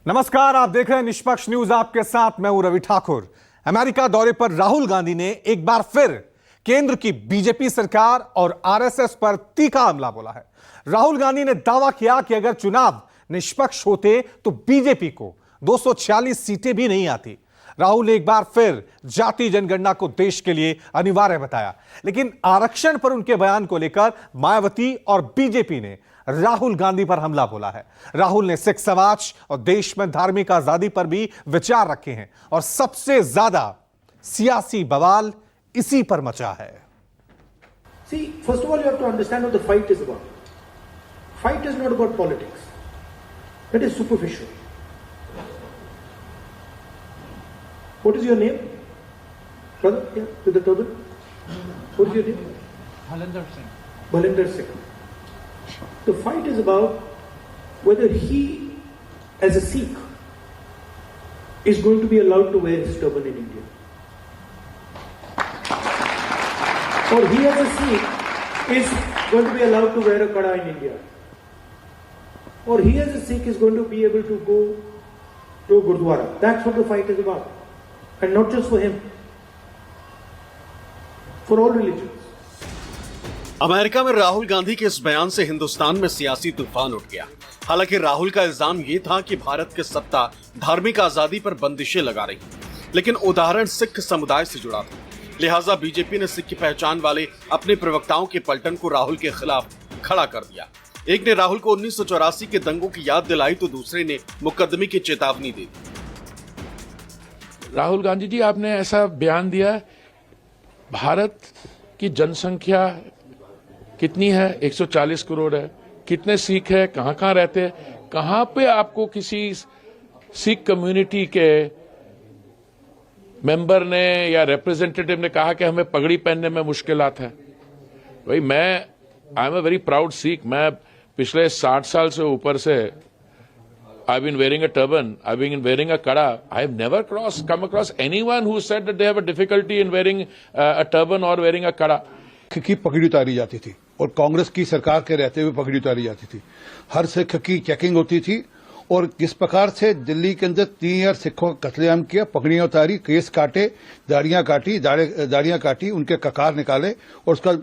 नमस्कार, आप देख रहे हैं निष्पक्ष न्यूज। आपके साथ मैं हूं रवि ठाकुर। अमेरिका दौरे पर राहुल गांधी ने एक बार फिर केंद्र की बीजेपी सरकार और आरएसएस पर तीखा हमला बोला है। राहुल गांधी ने दावा किया कि अगर चुनाव निष्पक्ष होते तो बीजेपी को 246 सीटें भी नहीं आती। राहुल ने एक बार फिर जाति जनगणना को देश के लिए अनिवार्य बताया, लेकिन आरक्षण पर उनके बयान को लेकर मायावती और बीजेपी ने राहुल गांधी पर हमला बोला है। राहुल ने सिख समाज और देश में धार्मिक आजादी पर भी विचार रखे हैं और सबसे ज्यादा सियासी बवाल इसी पर मचा है। See, first of all, you have to understand what the fight is about. Fight is not about politics. That is superficial. What is your name? Brother, yeah, with the turban. What is your name? Bhalinder Singh. Bhalinder Singh. The fight is about whether he, as a Sikh, is going to be allowed to wear his turban in India. Or he, as a Sikh, is going to be allowed to wear a kada in India. Or he, as a Sikh, is going to be able to go to a Gurdwara. That's what the fight is about. And not just for him, for all religions. America में राहुल गांधी के इस बयान से हिंदुस्तान में सियासी तूफान उठ गया। हालांकि राहुल का इल्जाम ये था कि भारत की सत्ता धार्मिक आजादी पर बंदिशें लगा रही, लेकिन उदाहरण सिख समुदाय से जुड़ा था। लिहाजा बीजेपी ने सिख की पहचान वाले अपने प्रवक्ताओं के पलटन को राहुल के खिलाफ खड़ा कर दिया। एक ने राहुल को 1984 के दंगों की याद दिलाई तो दूसरे ने मुकदमे की चेतावनी दी। राहुल गांधी जी, आपने ऐसा बयान दिया, भारत की जनसंख्या कितनी है? 140 करोड़ है। कितने सिख है, कहां कहां रहते हैं, कहां पे आपको किसी सिख कम्युनिटी के मेंबर ने या रिप्रेजेंटेटिव ने कहा कि हमें पगड़ी पहनने में मुश्किलात है? भाई, I am a very proud Sikh. मैं पिछले 60 साल से ऊपर से I've been wearing a turban, I've been wearing a kada. I've never come across anyone who said that they have a difficulty in wearing a turban or wearing a kada. की पगड़ी उतारी जाती थी और कांग्रेस की सरकार के रहते हुए पगड़ी उतारी जाती थी। हर सिख की चेकिंग होती थी और किस प्रकार से दिल्ली के अंदर 3000 सिखों का कत्लेआम किया, पगड़ियां उतारी, केस काटे, दाढ़ियां काटी, उनके ककार निकाले और उसका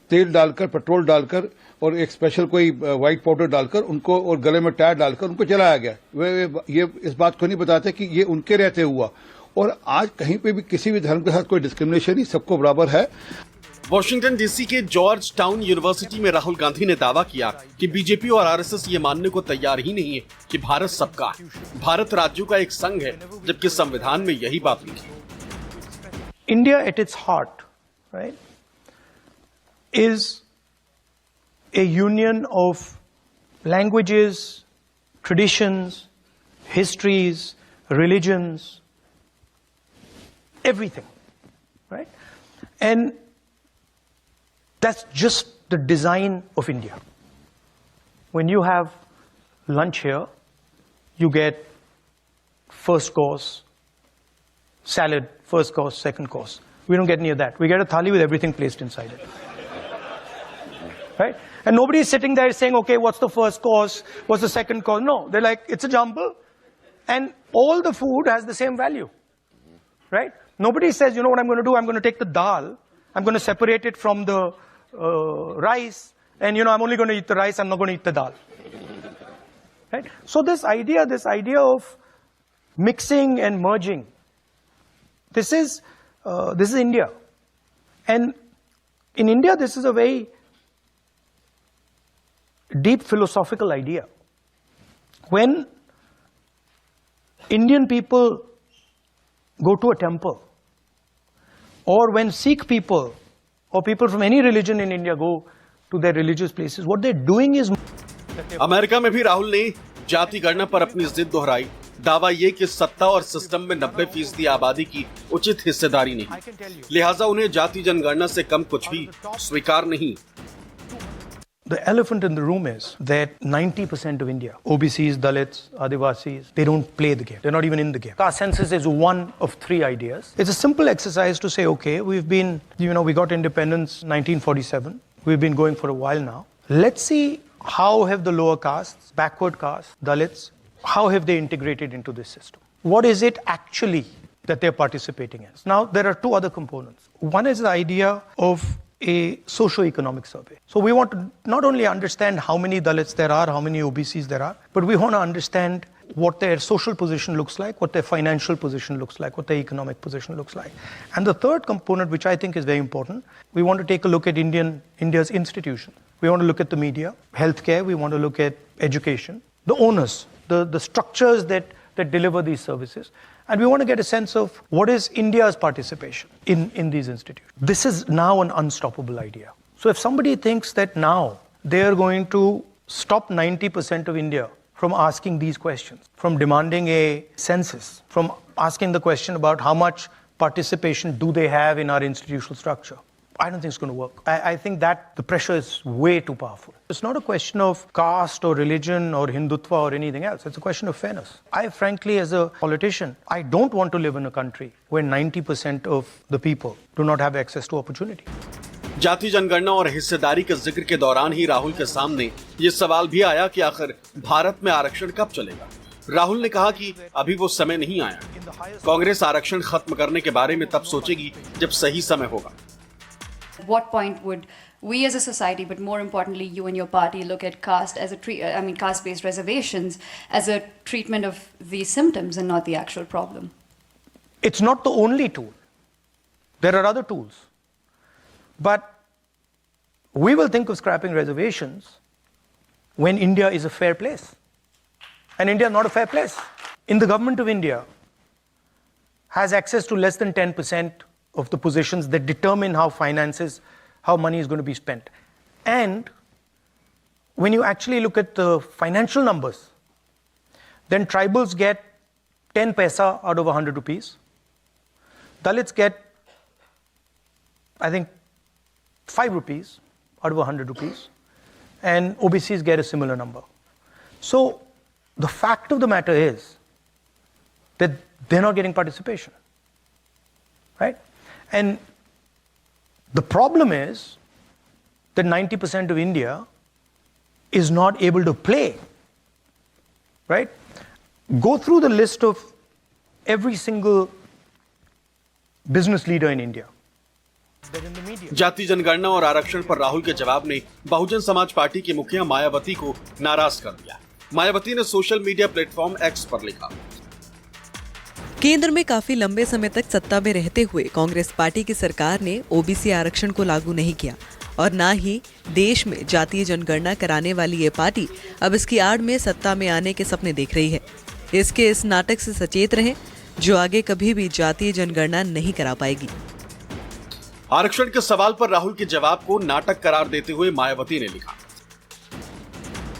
तेल डालकर, पेट्रोल डालकर और एक स्पेशल कोई व्हाइट पाउडर डालकर उनको और गले में टायर डालकर उनको जलाया गया। वे ये इस बात को नहीं बताते कि ये उनके रहते हुआ। और आज कहीं पे भी किसी भी धर्म के साथ कोई डिस्क्रिमिनेशन नहीं, सबको बराबर है। वॉशिंगटन डीसी के जॉर्ज टाउन यूनिवर्सिटी में राहुल गांधी ने दावा किया कि बीजेपी और आरएसएस ये मानने को तैयार ही नहीं है कि भारत सबका है, भारत राज्यों का एक संघ है, जबकि संविधान में यही बात लिखी। India at its heart, right, is a union of languages, traditions, histories, religions, everything, right? And that's just the design of India. When you have lunch here, you get first course, salad, first course, second course. We don't get any of that. We get a thali with everything placed inside it. Right? And nobody is sitting there saying, okay, what's the first course? What's the second course? No, they're like, it's a jumble. And all the food has the same value. Right? Nobody says, you know what I'm going to do? I'm going to take the dal, I'm going to separate it from the rice, and I'm only going to eat the rice, I'm not going to eat the dal. Right? So this idea of mixing and merging, this is India. And in India, this is a very deep philosophical idea. When Indian people go to a temple, or when Sikh people or people from any religion in India go to their religious places, what they're doing is... America में भी राहुल ने जाति गणना पर अपनी जिद दोहराई। दावा ये कि सत्ता और सिस्टम में 90% आबादी की उचित हिस्सेदारी नहीं, लिहाजा उन्हें जाति जनगणना से कम कुछ भी स्वीकार नहीं। The elephant in the room is that 90% of India, OBCs, Dalits, Adivasis, they don't play the game. They're not even in the game. Our census is one of 3 ideas. It's a simple exercise to say, okay, we got independence 1947. We've been going for a while now. Let's see how have the lower castes, backward castes, Dalits, How have they integrated into this system? What is it actually that they're participating in? Now, there are two other components. One is the idea of a socio-economic survey. So we want to not only understand how many Dalits there are, how many OBCs there are, but we want to understand what their social position looks like, what their financial position looks like, what their economic position looks like. And the third component, which I think is very important, we want to take a look at India's institutions. We want to look at the media, healthcare, we want to look at education, the owners, the structures that deliver these services. And we want to get a sense of what is India's participation in these institutions. This is now an unstoppable idea. So if somebody thinks that now they are going to stop 90% of India from asking these questions, from demanding a census, from asking the question about how much participation do they have in our institutional structure, I don't think it's going to work. I think that the pressure is way too powerful. It's not a question of caste or religion or Hindutva or anything else. It's a question of fairness. I frankly, as a politician, I don't want to live in a country where 90% of the people do not have access to opportunity. जाति जनगणना और हिस्सेदारी के जिक्र के दौरान ही राहुल के सामने ये सवाल भी आया कि आखिर भारत में आरक्षण कब चलेगा। राहुल ने कहा कि अभी वो समय नहीं आया। कांग्रेस आरक्षण खत्म करने के बारे में तब सोचेगी जब सही समय होगा। What point would we as a society, but more importantly you and your party, look at caste as caste-based reservations as a treatment of these symptoms and not the actual problem? It's not the only tool. There are other tools. But we will think of scrapping reservations when India is a fair place. And India is not a fair place. The government of India has access to less than 10% of the positions that determine how money is going to be spent. And when you actually look at the financial numbers, then tribals get 10 paisa out of 100 rupees. Dalits get, I think, 5 rupees out of 100 rupees. And OBCs get a similar number. So the fact of the matter is that they're not getting participation. Right? And the problem is that 90% of India is not able to play. Right? Go through the list of every single business leader in India. जाति जनगणना और आरक्षण पर राहुल के जवाब ने Bahujan Samaj party की मुखिया मायावती को नाराज कर दिया। मायावती ने सोशल मीडिया प्लेटफॉर्म एक्स पर लिखा, केंद्र में काफी लंबे समय तक सत्ता में रहते हुए कांग्रेस पार्टी की सरकार ने ओबीसी आरक्षण को लागू नहीं किया और न ही देश में जातीय जनगणना कराने वाली ये पार्टी अब इसकी आड़ में सत्ता में आने के सपने देख रही है। इसके इस नाटक से सचेत रहें जो आगे कभी भी जातीय जनगणना नहीं करा पाएगी। आरक्षण के सवाल पर राहुल के जवाब को नाटक करार देते हुए मायावती ने लिखा,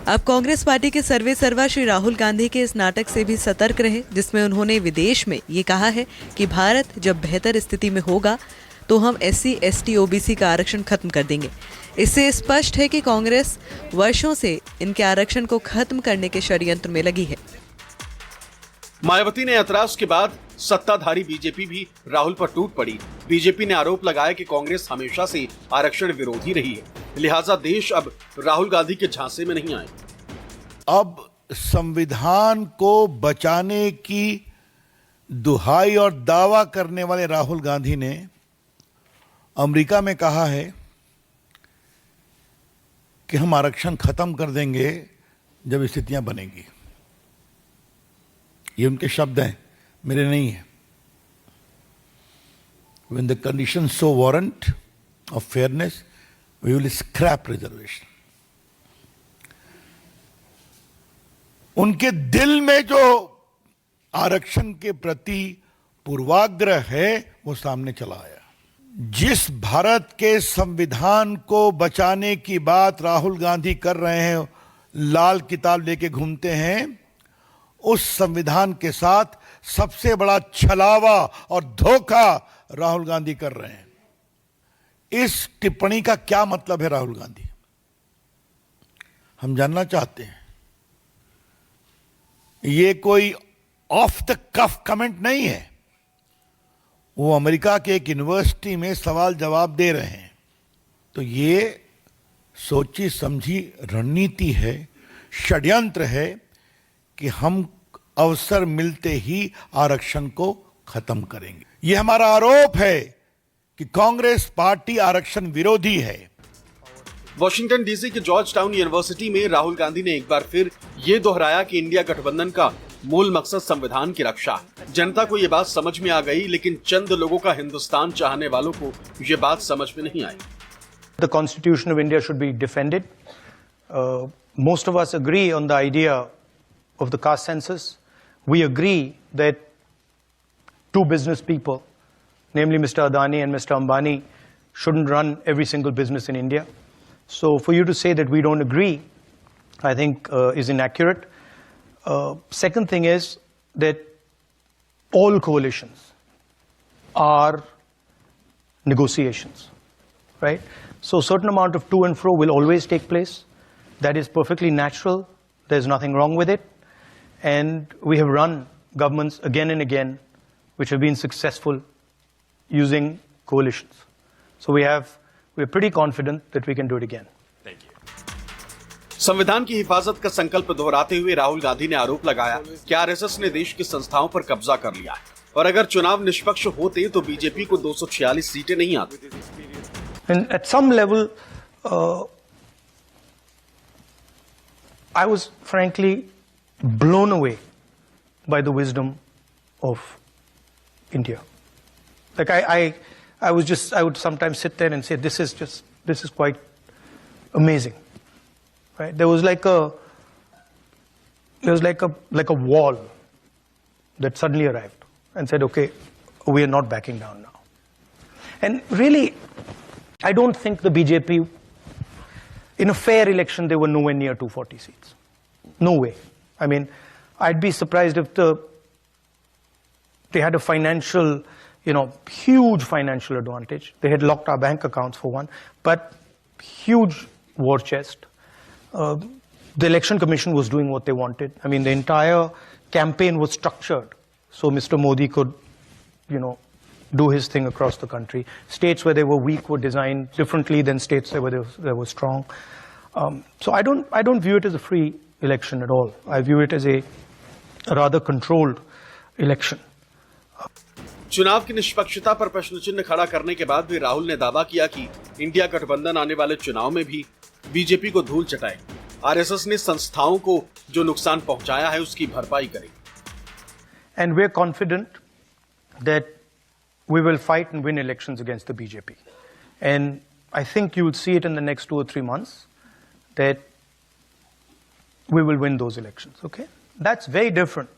अब कांग्रेस पार्टी के सर्वे सर्वा श्री राहुल गांधी के इस नाटक से भी सतर्क रहे जिसमें उन्होंने विदेश में ये कहा है कि भारत जब बेहतर स्थिति में होगा तो हम SC, ST, OBC का आरक्षण खत्म कर देंगे। इससे स्पष्ट है कि कांग्रेस वर्षों से इनके आरक्षण को खत्म करने के षड्यंत्र में लगी है। मायावती ने ऐतराज के बाद सत्ताधारी बीजेपी भी राहुल पर टूट पड़ी। बीजेपी ने आरोप लगाया कि कांग्रेस हमेशा से आरक्षण विरोधी रही है, लिहाजा देश अब राहुल गांधी के झांसे में नहीं आए। अब संविधान को बचाने की दुहाई और दावा करने वाले राहुल गांधी ने अमेरिका में कहा है कि हम आरक्षण खत्म कर देंगे जब स्थितियां बनेगी। ये उनके शब्द हैं, मेरे नहीं है। When the conditions so warrant of fairness, we will scrap reservation. उनके दिल में जो आरक्षण के प्रति पूर्वाग्रह है वो सामने चला आया। जिस भारत के संविधान को बचाने की बात राहुल गांधी कर रहे हैं, लाल किताब लेके घूमते हैं, उस संविधान के साथ सबसे बड़ा छलावा और धोखा राहुल गांधी कर रहे हैं। इस टिप्पणी का क्या मतलब है राहुल गांधी? हम जानना चाहते हैं। ये कोई ऑफ द कफ कमेंट नहीं है। वो अमेरिका के एक यूनिवर्सिटी में सवाल जवाब दे रहे हैं। तो ये सोची समझी रणनीति है, षड्यंत्र है कि हम अवसर मिलते ही आरक्षण को खत्म करेंगे। ये हमारा आरोप है कि कांग्रेस पार्टी आरक्षण विरोधी है। वॉशिंगटन डीसी के जॉर्ज टाउन यूनिवर्सिटी में राहुल गांधी ने एक बार फिर ये दोहराया कि इंडिया गठबंधन का मूल मकसद संविधान की रक्षा है। जनता को ये बात समझ में आ गई, लेकिन चंद लोगों का हिंदुस्तान चाहने वालों को ये बात समझ में नहीं आई। The Constitution of India should be defended. Most of us agree on the idea of the caste census. We agree that two business people, namely Mr. Adani and Mr. Ambani, shouldn't run every single business in India. So for you to say that we don't agree, I think is inaccurate. Second thing is that all coalitions are negotiations, right? So a certain amount of to and fro will always take place. That is perfectly natural. There's nothing wrong with it. And we have run governments again and again which have been successful using coalitions. So we're pretty confident that we can do it again. संविधान की हिफाजत का संकल्प दोहराते हुए राहुल गांधी ने आरोप लगाया कि आरएसएस ने देश की संस्थाओं पर कब्जा कर लिया है और अगर चुनाव निष्पक्ष होते तो बीजेपी को 246 सीटें नहीं आती। And at some level, I was frankly blown away by the wisdom of India. Like I would sometimes sit there and say, this is quite amazing. Right? There was like a wall that suddenly arrived and said, okay, we are not backing down now. And really, I don't think the BJP, in a fair election, they were nowhere near 240 seats. No way. I mean, I'd be surprised if they had a financial, huge financial advantage. They had locked our bank accounts for one, but huge war chest. The election commission was doing what they wanted. I mean, the entire campaign was structured so Mr. Modi could, do his thing across the country. States where they were weak were designed differently than states where they were strong. So I don't view it as a free election at all. I view it as a rather controlled election. चुनाव की निष्पक्षता पर प्रश्न चिन्ह खड़ा करने के बाद भी राहुल ने दावा किया कि इंडिया गठबंधन आने वाले चुनाव में भी बीजेपी को धूल चटाएगी। आरएसएस ने संस्थाओं को जो नुकसान पहुंचाया है उसकी भरपाई करेगी। And we're confident that we will fight and win elections against the BJP. And I think you will see it in the next 2 or 3 months that we will win those elections, okay? That's very different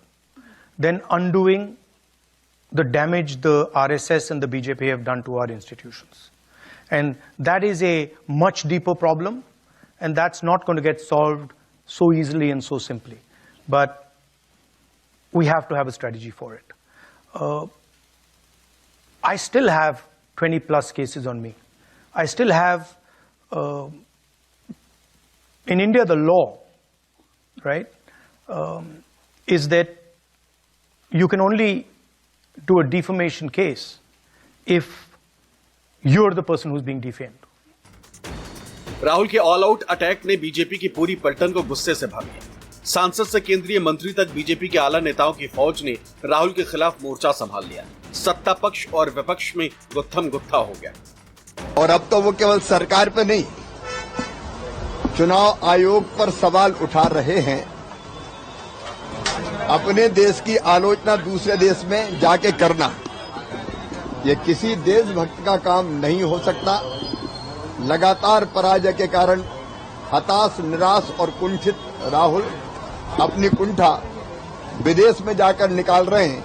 than undoing the damage the RSS and the BJP have done to our institutions. And that is a much deeper problem, and that's not going to get solved so easily and so simply. But we have to have a strategy for it. I still have 20 plus cases on me. I still have, in India, the law, right, is that you can only do a defamation case if you're the person who's being defamed. Rahul के all out attack ने BJP की पूरी पलटन को गुस्से से भर दिया। सांसद से केंद्रीय मंत्री तक बीजेपी के आला नेताओं की फौज ने राहुल के खिलाफ मोर्चा संभाल लिया। सत्ता पक्ष और विपक्ष में गुत्थम गुत्था हो गया। और अब तो वो केवल सरकार पे नहीं, चुनाव आयोग पर सवाल उठा रहे हैं। अपने देश की आलोचना दूसरे देश में जाके करना, ये किसी देशभक्त का काम नहीं हो सकता। लगातार पराजय के कारण हताश, निराश और कुंठित राहुल अपनी कुंठा विदेश में जाकर निकाल रहे हैं।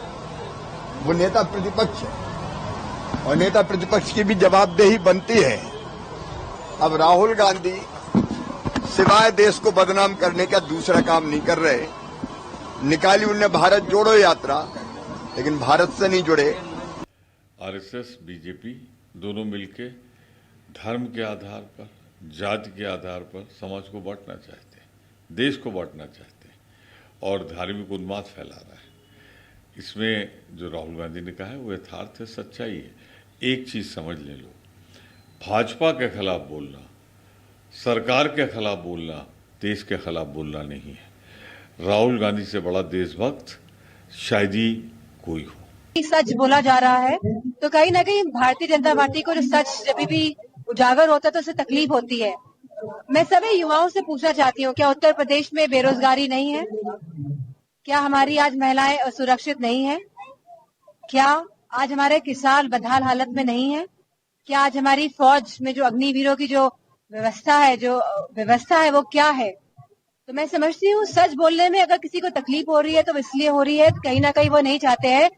वो नेता प्रतिपक्ष है और नेता प्रतिपक्ष की भी जवाबदेही बनती है। अब राहुल गांधी सिवाय देश को बदनाम करने का दूसरा काम नहीं कर रहे। निकाली उन्हें भारत जोड़ो यात्रा, लेकिन भारत से नहीं जुड़े। आरएसएस, बीजेपी दोनों मिलके धर्म के आधार पर, जाति के आधार पर समाज को बांटना चाहते हैं, देश को बांटना चाहते हैं और धार्मिक उन्माद फैला रहा है। इसमें जो राहुल गांधी ने कहा है वो यथार्थ है, सच्चाई है। एक चीज समझ ले लो, भाजपा के खिलाफ बोलना, सरकार के खिलाफ बोलना, देश के खिलाफ बोलना नहीं है। राहुल गांधी से बड़ा देशभक्त शायद ही कोई हो। सच बोला जा रहा है तो कहीं ना कहीं भारतीय जनता पार्टी को जो सच जब भी उजागर होता है तो उसे तकलीफ होती है। मैं सभी युवाओं से पूछना चाहती हूँ, क्या उत्तर प्रदेश में बेरोजगारी नहीं है? क्या हमारी आज महिलाएं असुरक्षित नहीं है? क्या आज हमारे किसान बदहाल हालत में नहीं है? क्या आज हमारी फौज में जो अग्निवीरों की जो व्यवस्था है वो क्या है? तो मैं समझती हूँ सच बोलने में अगर किसी को तकलीफ हो रही है तो इसलिए हो रही है कहीं ना कहीं वो नहीं चाहते हैं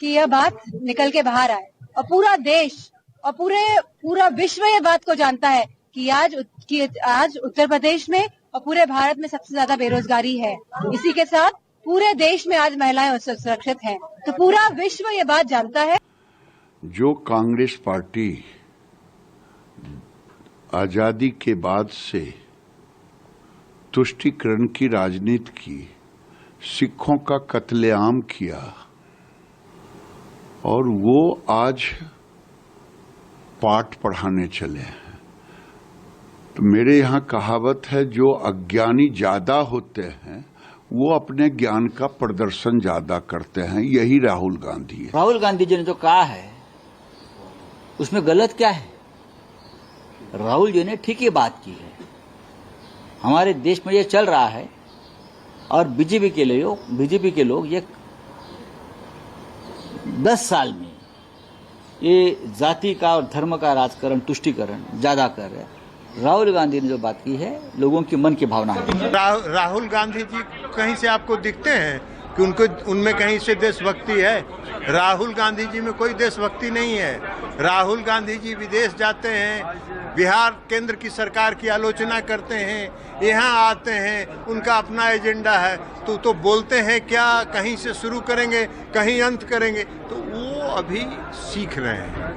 कि यह बात निकल के बाहर आए। और पूरा देश और पूरा विश्व ये बात को जानता है कि आज उत्तर प्रदेश में और पूरे भारत में सबसे ज्यादा बेरोजगारी है। इसी के साथ पूरे देश में आज महिलाएं सुरक्षित हैं, तो पूरा विश्व ये बात जानता है। जो कांग्रेस पार्टी आजादी के बाद से तुष्टीकरण की राजनीति की, सिखों का कत्लेआम किया और वो आज पाठ पढ़ाने चले हैं, तो मेरे यहाँ कहावत है, जो अज्ञानी ज्यादा होते हैं वो अपने ज्ञान का प्रदर्शन ज्यादा करते हैं। यही राहुल गांधी है। राहुल गांधी जी ने जो कहा है उसमें गलत क्या है? राहुल जी ने ठीक ही बात की है। हमारे देश में ये चल रहा है और बीजेपी के लोग ये 10 साल में ये जाति का और धर्म का राजकारण, तुष्टीकरण ज्यादा कर रहे हैं। राहुल गांधी ने जो बात की है लोगों की मन की भावना है। राहुल गांधी जी कहीं से आपको दिखते हैं कि उनमें कहीं से देशभक्ति है? राहुल गांधी जी में कोई देशभक्ति नहीं है। राहुल गांधी जी विदेश जाते हैं, बिहार केंद्र की सरकार की आलोचना करते हैं, यहाँ आते हैं, उनका अपना एजेंडा है, तो बोलते हैं क्या, कहीं से शुरू करेंगे कहीं अंत करेंगे, तो वो अभी सीख रहे हैं।